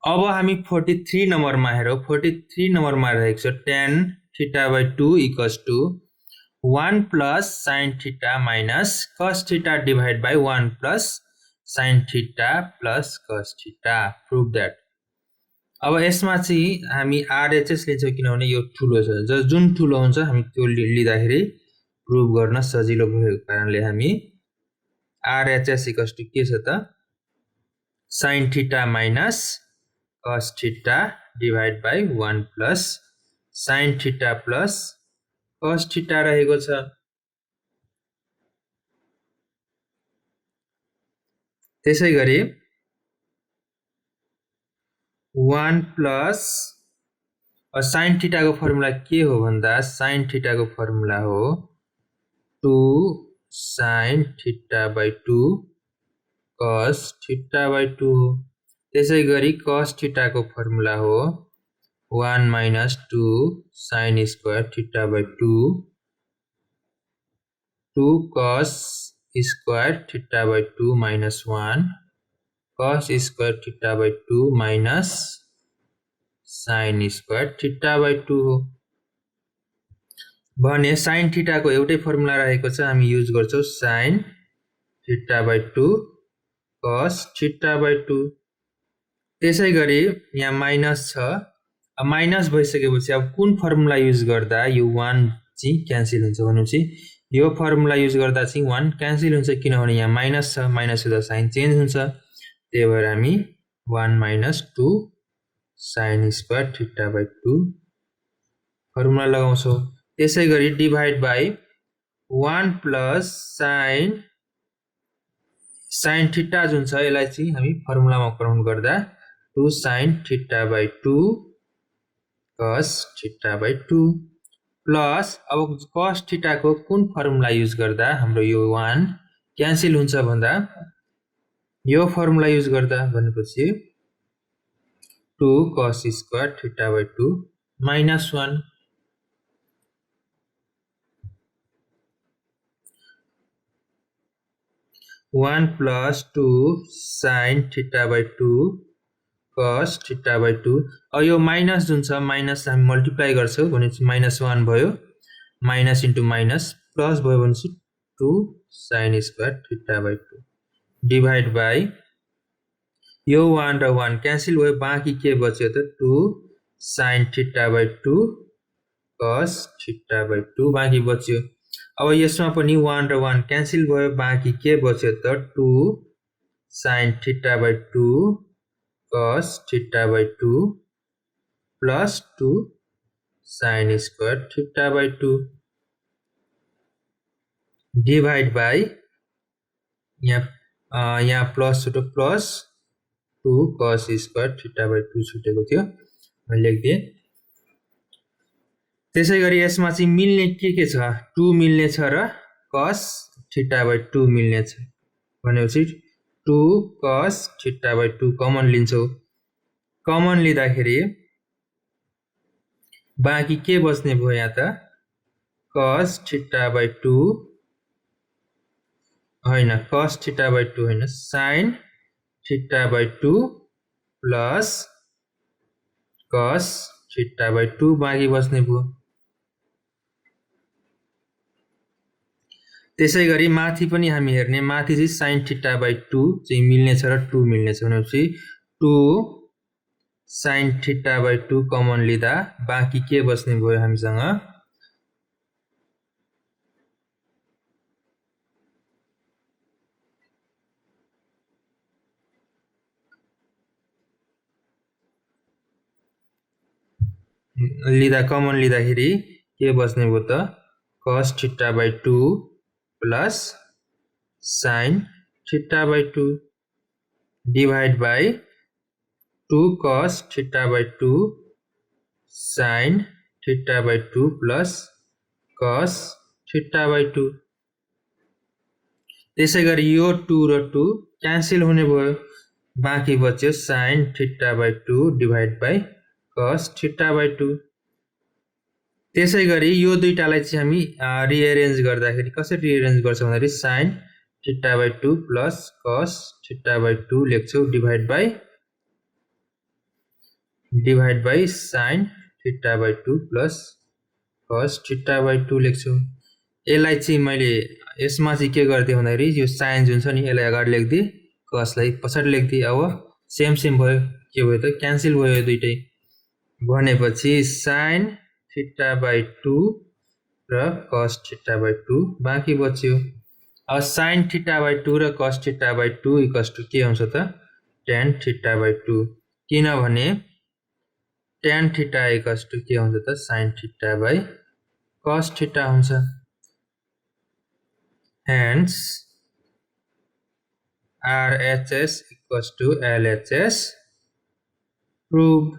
अब हामी 43 नम्बरमा हेरौँ 43 नम्बरमा रहेको छ tan theta by 2 equals to 1 plus sin theta minus cos theta divided by 1 plus sin theta plus cos theta. Prove that. अब यसमा चाहिँ हामी RHS लिन्छौँ किनभने यो ठुलो छ जुन ठुलो हुन्छ हामी त्यो लिँदाखेरि प्रुभ गर्न सजिलो भएको कारणले हामी RHS equals to के छ त sin theta minus cos theta divided by 1 plus sin theta plus cos theta रहेको छ। त्यसै गरी 1 plus sin theta को फर्मुला के हो भन्दा sin theta को फर्मुला हो 2 sin theta by 2 cos theta by 2। त्यसै गरी cos theta को फर्मुला हो 1 minus 2 sin square theta by 2 2 cos square theta by 2 minus 1 cos square theta by 2 minus sin square theta by 2 हो भने sin theta को एउटै formula रहेको छ हामी युज गर्छौं sin theta by 2 cos theta by 2। त्यसै गरी यहाँ माइनस छ अब माइनस भइसकेपछि अब कुन फर्मुला युज गर्दा यो 1 चाहिँ क्यान्सल हुन्छ भनेपछि यो फर्मुला युज गर्दा चाहिँ 1 क्यान्सल हुन्छ किनभने यहाँ माइनस छ माइनस हुँदा साइन चेन्ज हुन्छ त्यही भएर हामी 1 minus 2 sin square theta by 2 formula लगाउँछौं। त्यसै गरी divide by 1 plus sin theta जुन छ यसलाई चाहिँ हामी फर्मुलामा कन्भर्ट गर्दा 2 sin theta by 2 cos theta by 2 plus अब cos theta को कुन फर्मुला युज गर्दा हाम्रो यो 1 क्यान्सल हुन्छ भन्दा यो फर्मुला युज गर्दा भनेपछि 2 cos square theta by 2 minus 1 1 plus 2 sin theta by 2 cos theta by 2 अब यो माइनस जुन छ माइनस हामी मल्टिप्लाई गर्छौं भनेपछि -1 भयो माइनस इन्टु माइनस प्लस भयो भनेपछि 2 sin square theta by 2 divide by यो 1 र 1 क्यान्सल भयो बाँकी के बच्यो त 2 sin theta by 2 cos theta by 2 बाँकी बच्यो। अब यसमा पनि 1 र 1 क्यान्सल भयो बाँकी के बच्यो त 2 sin theta by 2 cos theta by 2 plus 2 sin square theta by 2 divide by यहाँ प्लस छुट्यो plus 2 cos square theta by 2 छुटेको थियो मैले लेख्दिए। त्यसै गरी यसमा चाहिँ मिल्ने के छ 2 मिल्ने छ र cos theta by 2 मिल्ने छ भनेपछि 2 cos theta by 2 कमन लिन्छौं कमन लिँदाखेरि बाँकी के बच्ने भयो यहाँ त cos theta by 2 हैन cos theta by 2 हैन sin theta by 2 plus cos theta by 2 बाँकी बच्ने भयो। त्यसै गरी माथि पनि हामी हेर्ने माथि चाहिँ sin theta by 2 चाहिँ मिल्ने छ र 2 मिल्ने छ भनेपछि 2 sin theta by 2 कमन लिँदा बाँकी के बच्ने भयो हामीसँग लिँदा कमन लिँदाखेरि के बच्ने भयो त cos theta by 2 plus sin theta by 2 divided by 2 cos theta by 2 sin theta by 2 plus cos theta by 2 त्यसै गरी यो 2 र 2 क्यान्सल हुने भयो बाँकी बच्यो sin theta by 2 divided by cos theta by 2 त्यसै गरी यो दुईटालाई चाहिँ हामी रिअरेन्ज गर्दाखेरि कसरी रिअरेन्ज गर्छौं भन्दाखेरि sin theta by 2 plus cos theta by 2 लेख्छौं divide by divide by sin theta by 2 plus cos theta by 2 लेख्छु। यसलाई चाहिँ मैले यसमा चाहिँ के गर्दै भन्दाखेरि यो sin जुन छ नि यसलाई अगाडि लेख्दिए cosलाई पछाडि लेख्दिए। अब सेम सेम भयो, के भयो त क्यान्सल भयो यो दुईटै। भनेपछि sin थीटा बाई 2 र cos थीटा बाई 2 बाँकी बच्यो। अब sin थीटा बाई 2 र cos theta by 2 equals to के हुन्छ त tan थीटा बाई 2, किनभने tan थीटा इक्वल्स टु के हुन्छ त sin theta by cos theta हुन्छ। Hence RHS equals to LHS proved।